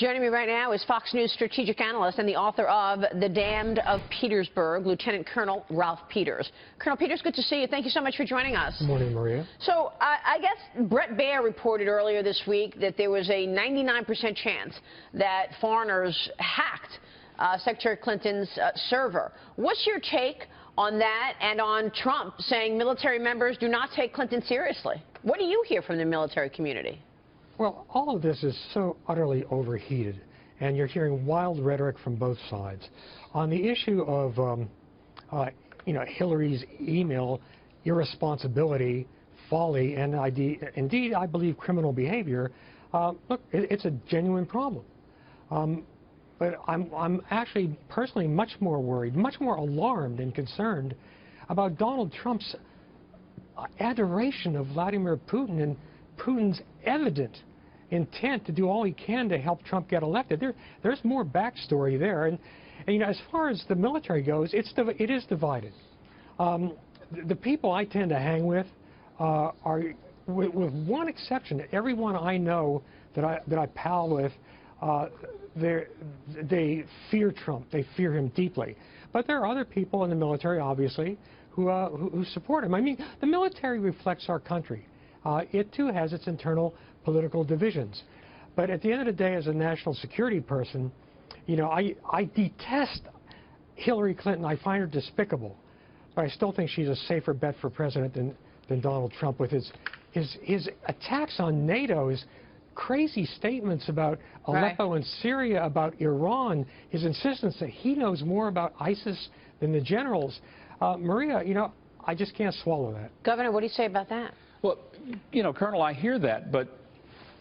Joining me right now is Fox News strategic analyst and the author of The Damned of Petersburg, Lieutenant Colonel Ralph Peters. Colonel Peters, good to see you. Thank you so much for joining us. Good morning, Maria. So I guess Bret Baier reported earlier this week that there was a 99% chance that foreigners hacked Secretary Clinton's server. What's your take on that and on Trump saying military members do not take Clinton seriously? What do you hear from the military community? Well, all of this is so utterly overheated, and you're hearing wild rhetoric from both sides. On the issue of, Hillary's email irresponsibility, folly, and indeed, I believe, criminal behavior, look, it's a genuine problem. But I'm actually personally much more worried, much more alarmed and concerned about Donald Trump's adoration of Vladimir Putin and Putin's evident intent to do all he can to help Trump get elected. There's more backstory there, and as far as the military goes, it is divided. The people I tend to hang with are, with one exception, everyone I know that I pal with, they fear Trump. They fear him deeply. But there are other people in the military, obviously, who support him. I mean, the military reflects our country. It, too, has its internal political divisions. But at the end of the day, as a national security person, I detest Hillary Clinton. I find her despicable. But I still think she's a safer bet for president than Donald Trump with his attacks on NATO, his crazy statements about Aleppo and Syria, about Iran, his insistence that he knows more about ISIS than the generals. Maria, I just can't swallow that. Governor, what do you say about that? Well, Colonel, I hear that, but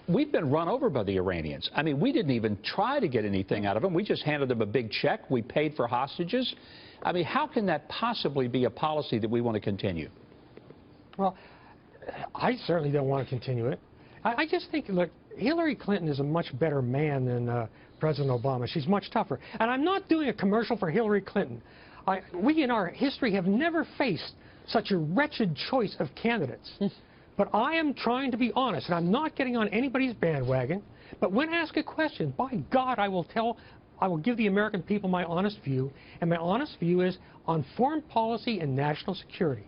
we've been run over by the Iranians. I mean, we didn't even try to get anything out of them. We just handed them a big check. We paid for hostages. I mean, how can that possibly be a policy that we want to continue? Well, I certainly don't want to continue it. I just think, look, Hillary Clinton is a much better man than President Obama. She's much tougher. And I'm not doing a commercial for Hillary Clinton. We in our history have never faced such a wretched choice of candidates. But I am trying to be honest, and I'm not getting on anybody's bandwagon. But when asked a question, by God, I will give the American people my honest view. And my honest view is on foreign policy and national security.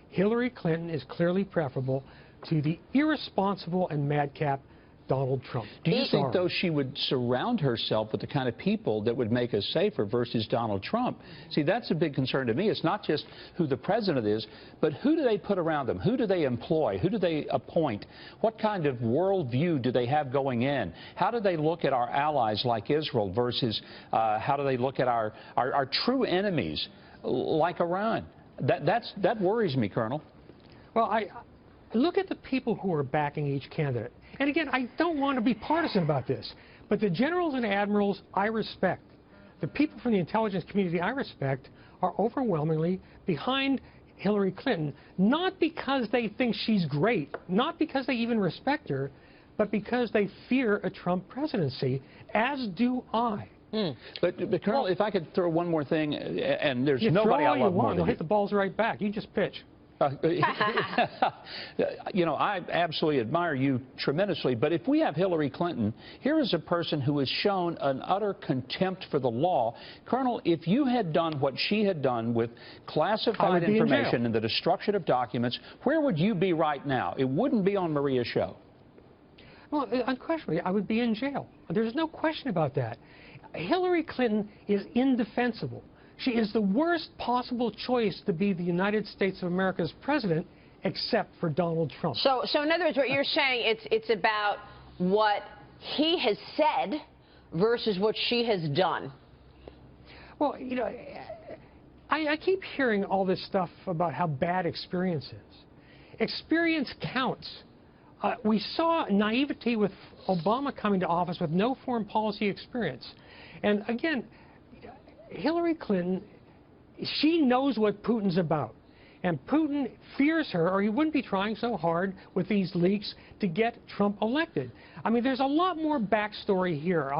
Hillary Clinton is clearly preferable to the irresponsible and madcap Donald Trump. Do you think, though, she would surround herself with the kind of people that would make us safer versus Donald Trump? See, that's a big concern to me. It's not just who the president is, but who do they put around them? Who do they employ? Who do they appoint? What kind of worldview do they have going in? How do they look at our allies like Israel versus how do they look at our true enemies like Iran? That worries me, Colonel. Well, I look at the people who are backing each candidate. And again, I don't want to be partisan about this, but the generals and admirals I respect, the people from the intelligence community I respect, are overwhelmingly behind Hillary Clinton, not because they think she's great, not because they even respect her, but because they fear a Trump presidency, as do I. But Colonel, if I could throw one more thing, and there's nobody I love more than you. Hit the balls right back. You just pitch. I absolutely admire you tremendously, but if we have Hillary Clinton, here is a person who has shown an utter contempt for the law. Colonel, if you had done what she had done with classified information and the destruction of documents, where would you be right now? It wouldn't be on Maria's show. Well, unquestionably, I would be in jail. There's no question about that. Hillary Clinton is indefensible. She is the worst possible choice to be the United States of America's president, except for Donald Trump. So in other words, what you're saying, it's about what he has said versus what she has done. Well, I keep hearing all this stuff about how bad experience is. Experience counts. We saw naivety with Obama coming to office with no foreign policy experience. And again, Hillary Clinton, she knows what Putin's about. And Putin fears her, or he wouldn't be trying so hard with these leaks to get Trump elected. I mean, there's a lot more backstory here.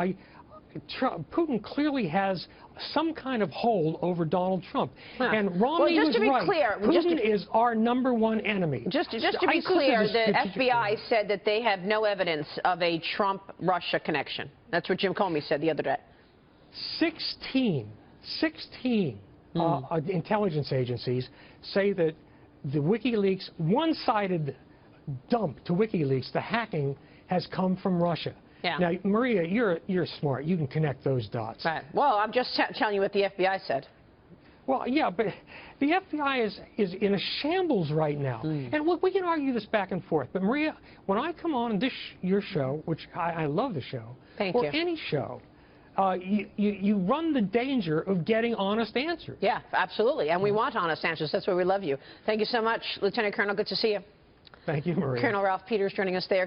Putin clearly has some kind of hold over Donald Trump. Huh. And Romney well, was right. Clear, Putin is our #1 enemy. Just to be clear, the FBI said that they have no evidence of a Trump-Russia connection. That's what Jim Comey said the other day. 16 intelligence agencies say that the WikiLeaks, one-sided dump to WikiLeaks, the hacking, has come from Russia. Yeah. Now, Maria, you're smart. You can connect those dots. Right. Well, I'm just telling you what the FBI said. Well, yeah, but the FBI is in a shambles right now. And look, we can argue this back and forth. But, Maria, when I come on your show, which I love the show, or any show, you run the danger of getting honest answers. Yeah, absolutely. And we want honest answers. That's why we love you. Thank you so much, Lieutenant Colonel. Good to see you. Thank you, Maria. Colonel Ralph Peters joining us there.